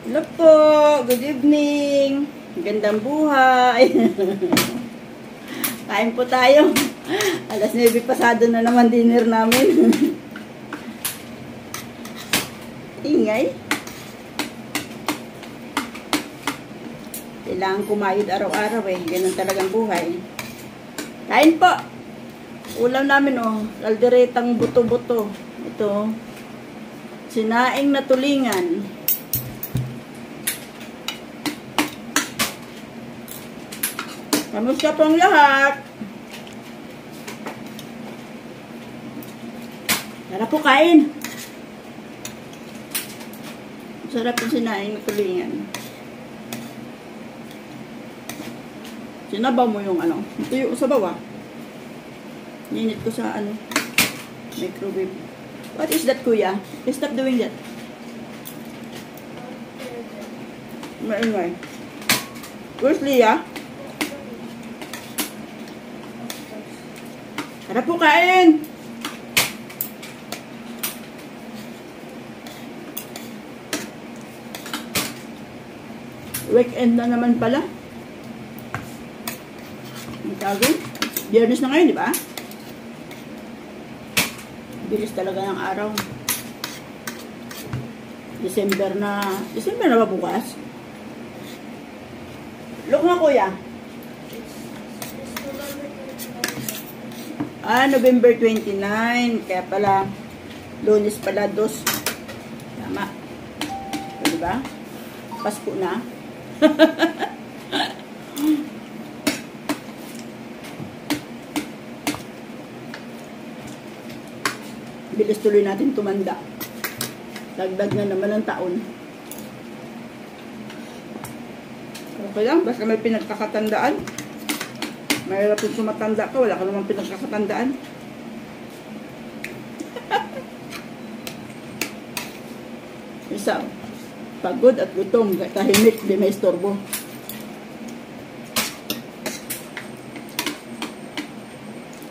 Hello po, good evening. Gandang buhay. Kain po tayo. Alas 9 pasado na naman dinner namin. Ingay. Kailangan kumayod araw-araw eh. Ganun talagang buhay. Kain po. Ulam namin oh. Kalderetang buto-buto. Ito. Sinaing na tulingan. Kamusta pong lahat? Tara po kain. Sarap yung sinaing na tulingan. Sinabaw mo yung ano. Ito yung sabaw ah. Ninit ko sa ano. Microwave. What is that, kuya? Stop doing that. Maingay. Where's Leah? Tara po kain! Weekend na naman pala. Ang tawag? Biyernes na ngayon, di ba? Bilis talaga ng araw. December na ba bukas? Look nga kuya. November 29. Kaya pala, Lunes pala, 2. Tama. So, diba? Pasko na. Bilis tuloy natin tumanda. Dagdag na naman ang taon. Okay lang, basta may pinagkakatandaan. Mahirap yung tumatanda ka, wala ka naman pinagkakatandaan. Isa, pagod at gutom, tahimik, di may istorbo.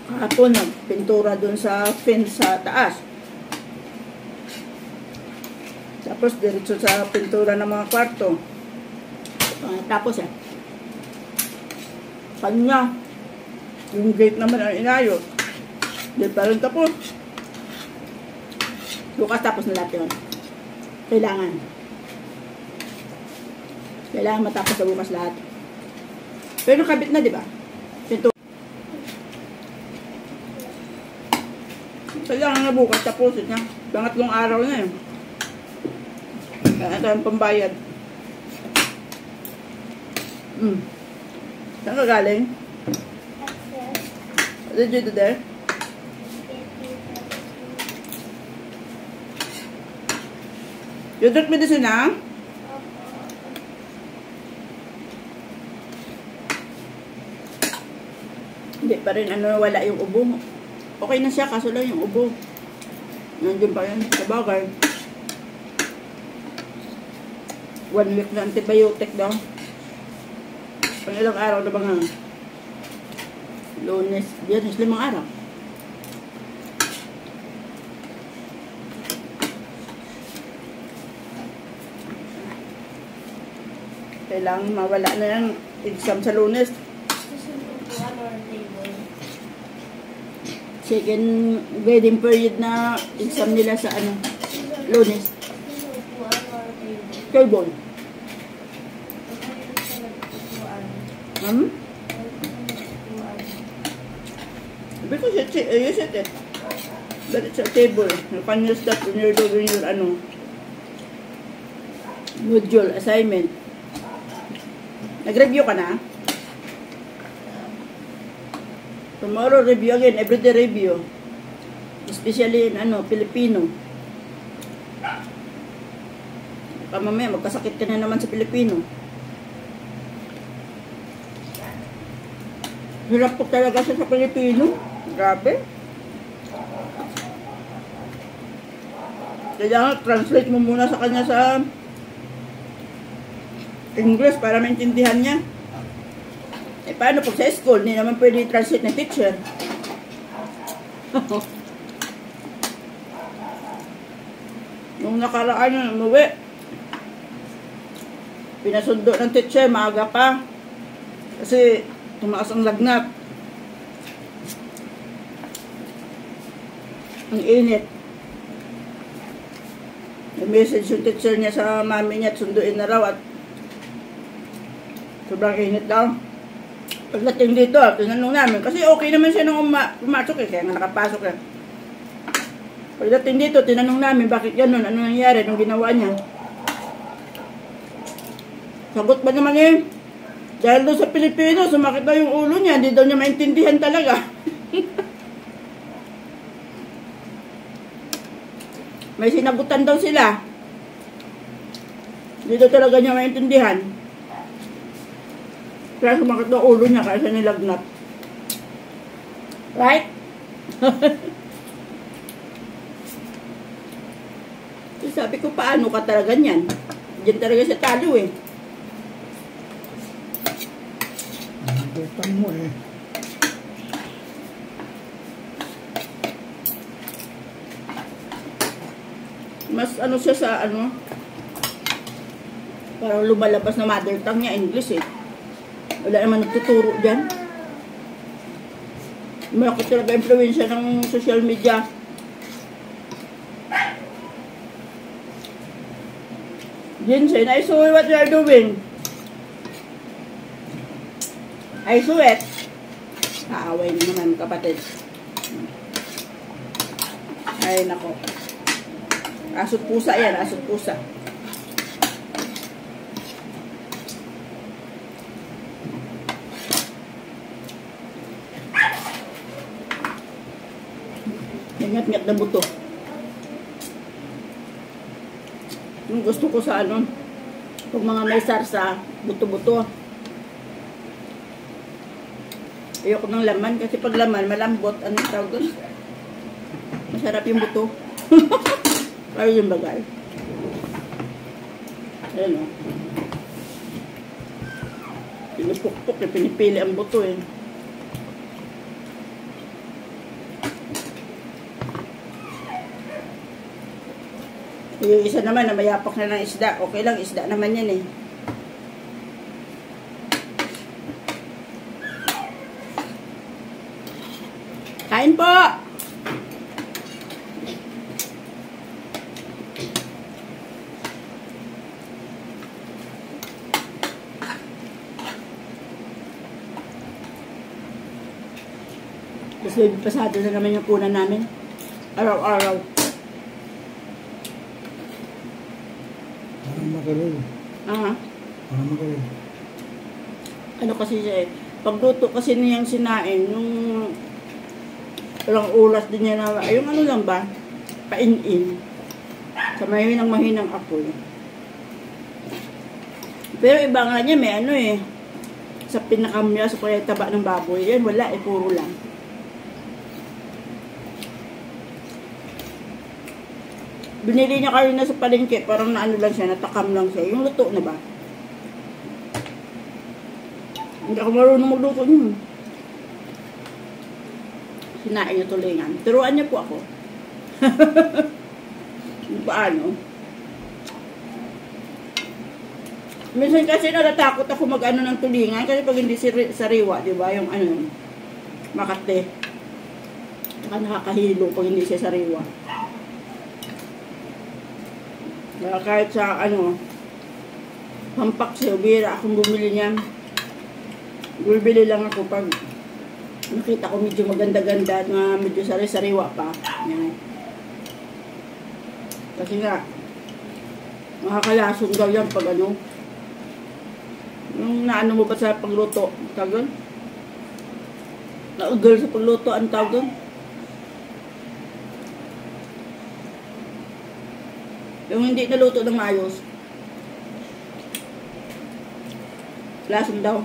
Kahapon, nagpintura dun sa fence sa taas. Tapos, diretso sa pintura ng mga kwarto. Tapos, kanya, yung gate naman ang inayos. Di pa rin tapos. Bukas tapos na lahat yun. Kailangan matapos sa bukas lahat. Pero kabit na, di ba? Kailangan na bukas tapusin niya. Pangatlong araw na yun. Ito ang pambayad. Saan ka galing? What did you do there? You drink medicine na? Hindi pa rin wala yung ubo. Okay na siya, kaso lang yung ubo. Nandiyan pa yan sa bagay. 1 week na antibiotic daw. Pang ilang araw na ba nga? Lunes, Biyernes, 5 araw. Kailangan mawala na yung exam sa Lunes. Second grading period na exam nila sa Lunes. Cable. Because you said it. But it's a table. You can use that when you're doing your module assignment. Nag-review ka na? Tomorrow review again, everyday review. Especially in Filipino. Mamaya magkasakit ka na naman sa Filipino. Hirap po talaga siya sa Pilipino. Grabe. Kailangan translate mo muna sa kanya sa English para maintindihan niya. Eh paano pag sa school, hindi naman pwede translate ng teacher. Nung nakaraan umuwi, Pinasundo ng teacher, maaga pa. Kasi tumaas ang lagnat. Ang init. May message yung teacher niya sa mami niya at sunduin na raw at sobrang init daw. Pagdating dito, tinanong namin, kasi okay naman siya nung pumasok kaya nga nakapasok eh. Pagdating dito, tinanong namin, bakit ganun, ano nangyari nung ginawa niya. Sagot ba naman eh, dahil doon sa Pilipino, sumakit daw yung ulo niya, hindi daw niya maintindihan talaga. May sinagutan daw sila. Hindi daw talaga niya maintindihan. Kaya sumakit daw ulo niya kaya siya nilagnat. Right? Sabi ko, paano ka talaga niyan? Diyan talaga siya talo eh. Nagutan mo eh. Mas ano siya sa ano, parang lumalabas na mother tongue niya, English eh. Wala naman nagtuturo dyan. Malaki talaga influensya ng social media. Jinsen, I saw what you are doing. I saw it. Kaaway naman kapatid. Ay nako. Asot pusa yan, asot pusa. Ingat-ngat na buto. Yung gusto ko sa ano, pag mga may sarsa, buto-buto. Ayoko ng laman kasi pag laman, malambot. Ano tawag doon? Masarap yung buto. Ay, yung bagay. Ayan o. Pinipukpok eh, pinipili ang buto eh. Yung isa naman na mayapak na ng isda. Okay lang, isda naman yan eh. Kain po! Tapos pasado na naman yung punan namin. Araw-araw. Parang magalol. Parang magalol. Ano kasi siya eh. Pagluto kasi niyang sinain, nung walang ulas din niya na, yung ano lang ba? Pain-in. Sa mahinang apoy. Pero iba nga niya, may ano eh. Sa pinakamya, sa kaya taba ng baboy. Yan, wala eh, puro lang. Binili niya kayo na sa palengke, parang naano lang siya, natakam lang siya. Yung luto na ba? Hindi ako marunong magluto niyo. Sinain niya tulingan. Turuan niya po ako. Paano? Minsan kasi natatakot ako mag-ano ng tulingan kasi pag hindi sariwa, di ba? Yung ano yun, makate. Saka nakakahilo pag hindi siya sariwa. Kaya kahit sa ano, hampak siya, bira akong bumili niyan. Bumili lang ako pag nakita ko medyo maganda-ganda na medyo sari-sariwa pa. Yan. Kasi nga, makakalasong daw yan pag ano. Yung naano mo pa sa pagluto, tawag doon? Naugal sa pagluto, ang tawag doon? Yung hindi naluto ng maayos. Lasong daw.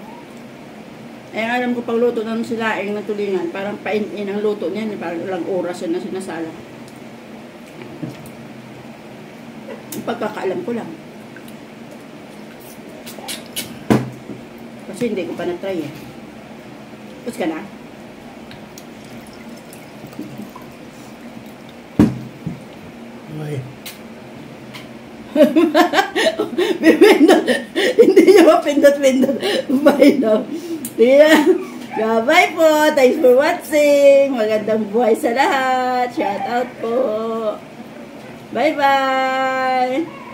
Eh, alam ko pagluto ng silaing na tulingan, parang pain-in ang luto niyan, parang ilang oras yun na sinasala. Ang pagkakaalam ko lang. Kasi hindi ko pa na-try eh. Tapos ka na? Ay. Bibendo, hindi pindot. Bye now. Yeah, bye po. Thanks for watching. Magandang buhay sa lahat. Shout out po. Bye-bye.